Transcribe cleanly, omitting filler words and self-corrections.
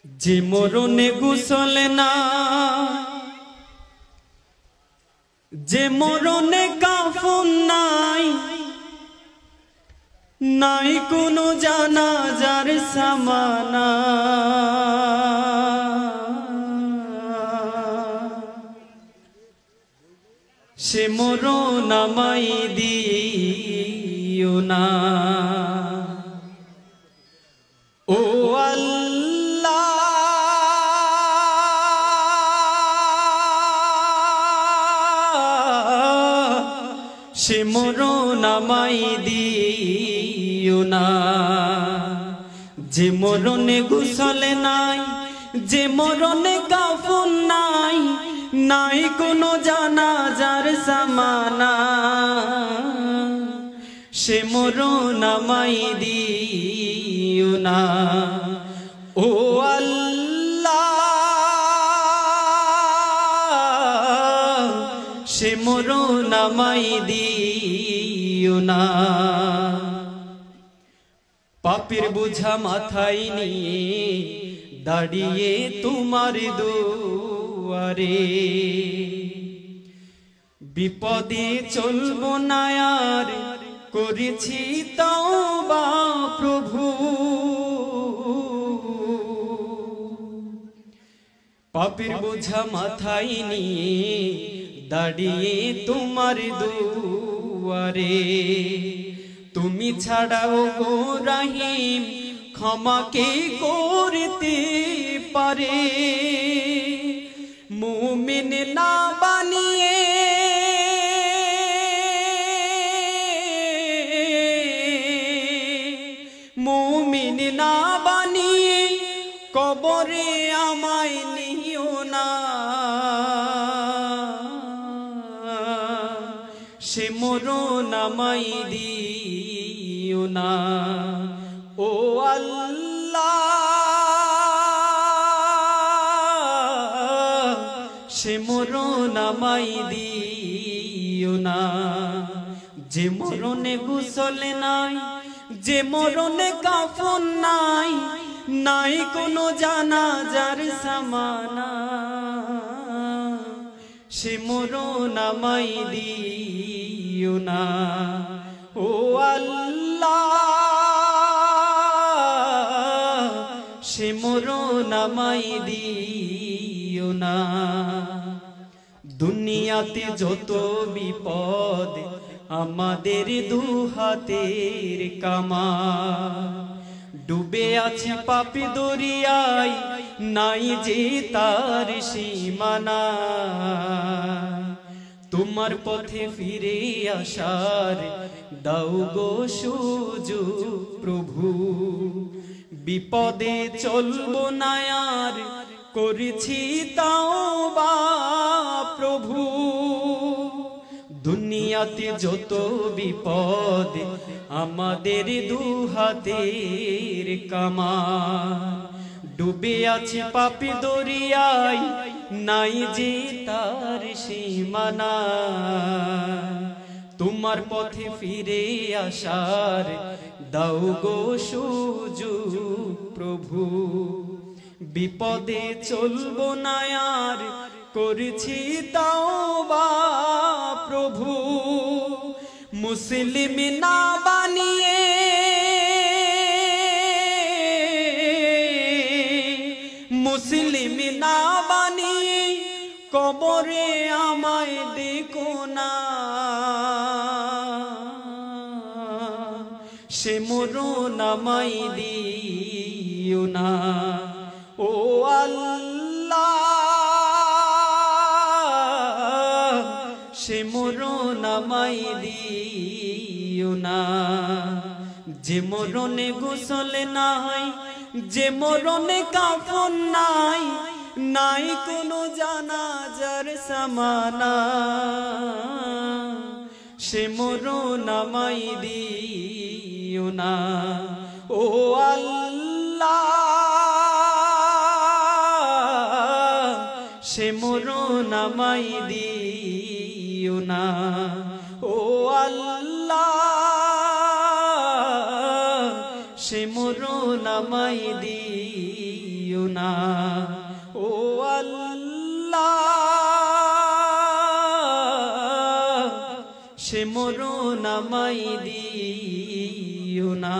যে মরণে গোসল না, যে মরণে কাফন নাই, নাই কোনো জানাজার সামানা। সে মরণ আমায় দিও না। ও আল্লাহ, সে মরণ আমায় দিও না। যে মরণে গোসল নাই, যে মরণে কাফন নাই, নাই কোনো জানাজার সামানা। সে মরণ আমায় দিও না। ও আল্লাহ, সে মরণ আমায় দিও না। পাপের বোঝা মাথায় নিয়ে দাঁড়িয়ে তোমার দুয়ারে, বিপদে চলবো না আর, করেছি তওবা প্রভু। পাপের বোঝা মাথায় নিয়ে দাঁড়িয়ে তোমার দুয়ারে, তুমি ছাড়াও গো রহিম ক্ষমা কে করতে পারে। মুমিন না বানিয়ে মুমিন না বানিয়ে কবরে আমায় নিও না। সে মরণ আমায় দিও না। ও আল্লাহ, সে মরণ আমায় দিও না। যে মরণে গোসল নাই, যে মরণে কাফন নাই, নাই কোনো জানাজার সামানা। সে মরণ আমায় দিও না। ও আল্লাহ, সে মরণ আমায় দিও না। দুনিয়াতে যত বিপদ আমাদের দুহাতের কামা, ডুবে আছে পাপী দরিয়ায়, নাই যে তার সীমানা। তোমার পথে ফিরে আসার দাও গো সুযোগ প্রভু। বিপদে চলবো না আর, করেছি তওবা প্রভু। দুনিয়াতে যত বিপদ আমাদের দুহাতের কামা, ডুবে আছে পাপী দরিয়ায়, নাই যে তার সীমানা। তোমার পথে ফিরে আসার দাও গো সুযোগ প্রভু। বিপদে চলবো না আর, করেছি তওবা প্রভু। মুসলিম না বানিয়ে মুসলিম না বানিয়ে কবরে আমায় দেখো না। সে মরণ আমায় দিও না। ও আল্লাহ, সে মরণ আমায় দিও না। যে মরণে গোসল নাই, যে মরণে কাফন নাই, নাই কোনো জানাজার সামানা। সে মরণ আমায় দিও না। ও আল্লাহ, সে মরণ আমায় দিও না। ও আল্লাহ, সে মরণ আমায় দিও না ও আল্লাহ সে মরণ আমায় দিও না।